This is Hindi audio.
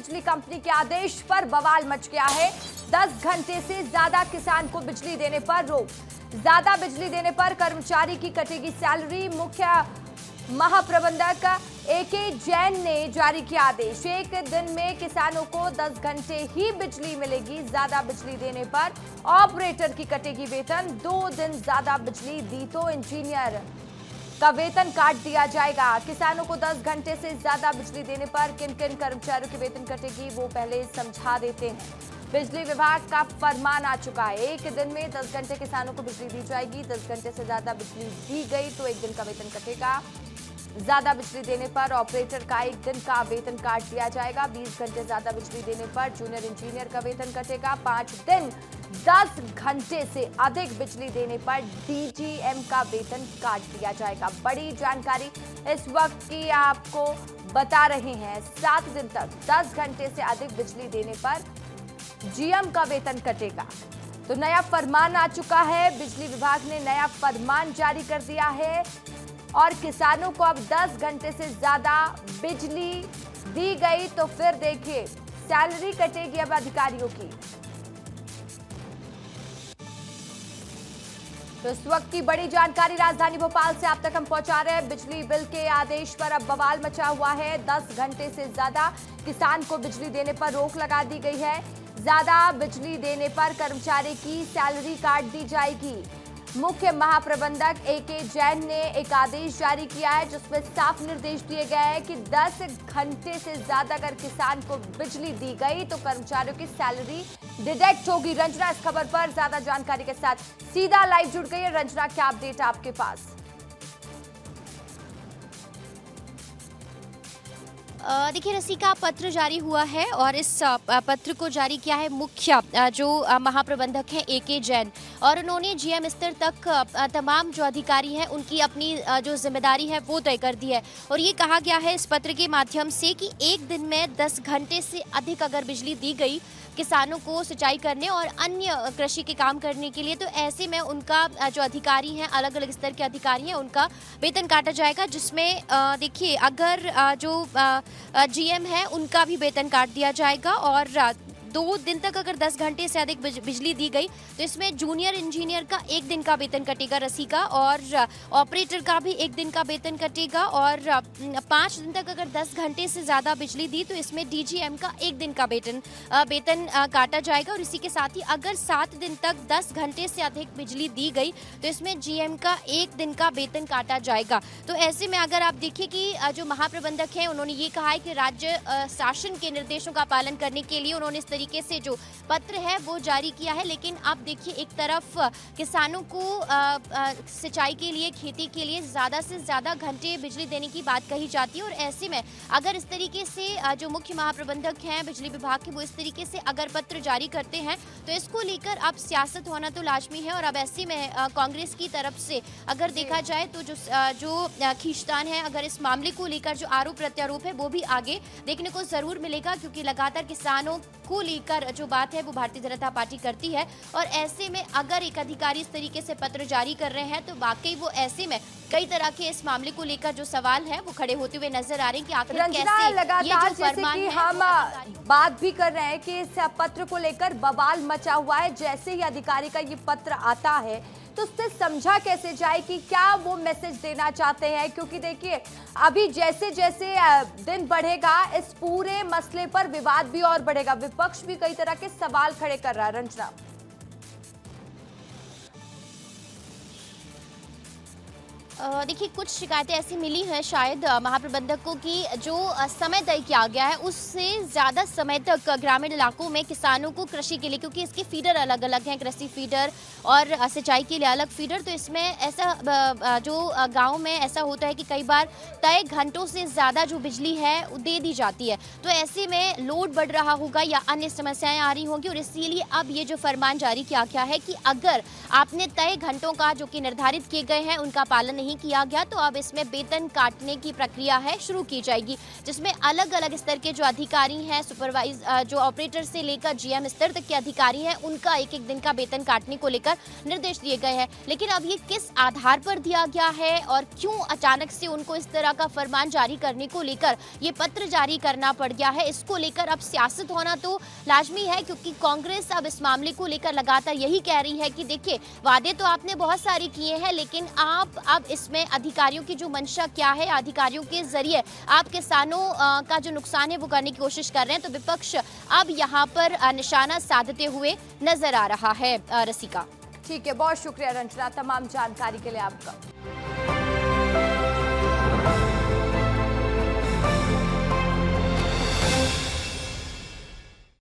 बिजली कंपनी के आदेश पर बवाल मच गया है। 10 घंटे से ज्यादा किसान को बिजली देने पर रोक। ज्यादा बिजली देने पर कर्मचारी की कटेगी सैलरी। मुख्य महाप्रबंधक एके जैन ने जारी किया आदेश। एक दिन में किसानों को 10 घंटे ही बिजली मिलेगी। ज्यादा बिजली देने पर ऑपरेटर की कटेगी वेतन। 2 दिन ज्यादा बिजली दी तो इंजीनियर का वेतन काट दिया जाएगा। किसानों को 10 घंटे से ज्यादा बिजली देने पर किन किन कर्मचारियों की वेतन कटेगी वो पहले समझा देते हैं। बिजली विभाग का फरमान आ चुका है। एक दिन में 10 घंटे किसानों को बिजली दी जाएगी। 10 घंटे से ज्यादा बिजली दी गई तो एक दिन का वेतन कटेगा। ज्यादा बिजली देने पर ऑपरेटर का एक दिन का वेतन काट दिया जाएगा। 20 घंटे ज्यादा बिजली देने पर जूनियर इंजीनियर का वेतन कटेगा। 5 दिन 10 घंटे से अधिक बिजली देने पर डीजीएम का वेतन काट दिया जाएगा। बड़ी जानकारी इस वक्त की आपको बता रहे हैं। 7 दिन तक 10 घंटे से अधिक बिजली देने पर जीएम का वेतन कटेगा। तो नया फरमान आ चुका है। बिजली विभाग ने नया फरमान जारी कर दिया है और किसानों को अब 10 घंटे से ज्यादा बिजली दी गई तो फिर देखिए सैलरी कटेगी अब अधिकारियों की। तो इस वक्त की बड़ी जानकारी राजधानी भोपाल से आप तक हम पहुंचा रहे हैं। बिजली बिल के आदेश पर अब बवाल मचा हुआ है। 10 घंटे से ज्यादा किसान को बिजली देने पर रोक लगा दी गई है। ज्यादा बिजली देने पर कर्मचारी की सैलरी काट दी जाएगी। मुख्य महाप्रबंधक एके जैन ने एक आदेश जारी किया है जिसमें साफ निर्देश दिए गए हैं कि 10 घंटे से ज्यादा अगर किसान को बिजली दी गई तो कर्मचारियों की सैलरी डिडक्ट होगी। रंजना इस खबर पर ज्यादा जानकारी के साथ सीधा लाइव जुड़ गई है। रंजना, क्या अपडेट है आपके पास? देखिए रसिका, पत्र जारी हुआ है और इस पत्र को जारी किया है मुख्य जो महाप्रबंधक हैं एके जैन, और उन्होंने जीएम स्तर तक तमाम जो अधिकारी हैं उनकी अपनी जो जिम्मेदारी है वो तय कर दी है। और ये कहा गया है इस पत्र के माध्यम से कि एक दिन में 10 घंटे से अधिक अगर बिजली दी गई किसानों को सिंचाई करने और अन्य कृषि के काम करने के लिए, तो ऐसे में उनका जो अधिकारी हैं, अलग अलग स्तर के अधिकारी हैं, उनका वेतन काटा जाएगा। जिसमें देखिए अगर जो जीएम है उनका भी वेतन काट दिया जाएगा। और 2 दिन तक अगर 10 घंटे से अधिक बिजली दी गई तो इसमें जूनियर इंजीनियर का 1 दिन का वेतन कटेगा रसिका, और ऑपरेटर का भी 1 दिन का वेतन कटेगा। और 5 दिन तक अगर 10 घंटे से ज़्यादा बिजली दी तो इसमें डीजीएम का 1 दिन का वेतन काटा जाएगा। और इसी के साथ ही अगर 7 दिन तक 10 घंटे से अधिक बिजली दी गई तो इसमें जीएम का 1 दिन का वेतन काटा जाएगा। तो ऐसे में अगर आप देखिए कि जो महाप्रबंधक हैं उन्होंने ये कहा है कि राज्य शासन के निर्देशों का पालन करने के लिए उन्होंने इस तरीके से जो पत्र है वो जारी किया है। लेकिन आप देखिए एक तरफ किसानों को सिंचाई के लिए, खेती के लिए ज़्यादा से ज़्यादा घंटे बिजली देने की बात कही जाती है। और ऐसे में अगर इस तरीके से जो मुख्य महाप्रबंधक हैं बिजली विभाग के, वो इस तरीके से अगर पत्र जारी करते हैं तो इसको लेकर अब सियासत होना तो लाजमी है। और अब ऐसे में कांग्रेस की तरफ से अगर देखा जाए तो जो खींचतान है, अगर इस मामले को लेकर जो आरोप प्रत्यारोप है वो भी आगे देखने को जरूर मिलेगा, क्योंकि लगातार किसानों को लेकर जो बात है वो भारतीय जनता पार्टी करती है। और ऐसे में अगर एक अधिकारी इस तरीके से पत्र जारी कर रहे हैं तो वाकई वो ऐसे में कई तरह के इस मामले को लेकर जो सवाल है वो खड़े होते हुए नजर आ रहे हैं कि आखिर कैसे लगातार जैसे कि हम बात भी कर रहे हैं कि इस पत्र को लेकर बवाल मचा हुआ है। जैसे ही अधिकारी का ये पत्र आता है तो उससे समझा कैसे जाए कि क्या वो मैसेज देना चाहते हैं, क्योंकि देखिए अभी जैसे जैसे दिन बढ़ेगा इस पूरे मसले पर विवाद भी और बढ़ेगा। विपक्ष भी कई तरह के सवाल खड़े कर रहा है। रंजना, देखिए कुछ शिकायतें ऐसी मिली हैं शायद महाप्रबंधक को कि जो समय तय किया गया है उससे ज़्यादा समय तक ग्रामीण इलाकों में किसानों को कृषि के लिए, क्योंकि इसके फीडर अलग अलग हैं, कृषि फीडर और सिंचाई के लिए अलग फीडर, तो इसमें ऐसा जो गांव में ऐसा होता है कि कई बार तय घंटों से ज़्यादा जो बिजली है वो दे दी जाती है। तो ऐसे में लोड बढ़ रहा होगा या अन्य समस्याएँ आ रही होंगी, और इसीलिए अब ये जो फरमान जारी किया गया है कि अगर आपने तय घंटों का जो कि निर्धारित किए गए हैं उनका पालन नहीं नहीं किया गया तो अब इसमें वेतन काटने की प्रक्रिया है शुरू की जाएगी, जिसमें अलग अलग स्तर के जो अधिकारी हैं, सुपरवाइज जो ऑपरेटर से लेकर जीएम स्तर तक के अधिकारी हैं, उनका एक एक दिन का वेतन काटने को लेकर निर्देश दिए गए हैं। लेकिन अब ये किस आधार पर दिया गया है और क्यों अचानक से उनको इस तरह का फरमान जारी करने को लेकर ये पत्र जारी करना पड़ गया है, इसको लेकर अब सियासत होना तो लाजमी है, क्योंकि कांग्रेस अब इस मामले को लेकर लगातार यही कह रही है कि देखिए, वादे तो आपने बहुत सारे किए हैं, लेकिन आप अब इसमें अधिकारियों की जो मंशा क्या है, अधिकारियों के जरिए आप किसानों का जो नुकसान है वो करने की कोशिश कर रहे हैं। तो विपक्ष अब यहाँ पर निशाना साधते हुए नजर आ रहा है। रसिका, ठीक है, बहुत शुक्रिया रंजना तमाम जानकारी के लिए आपका।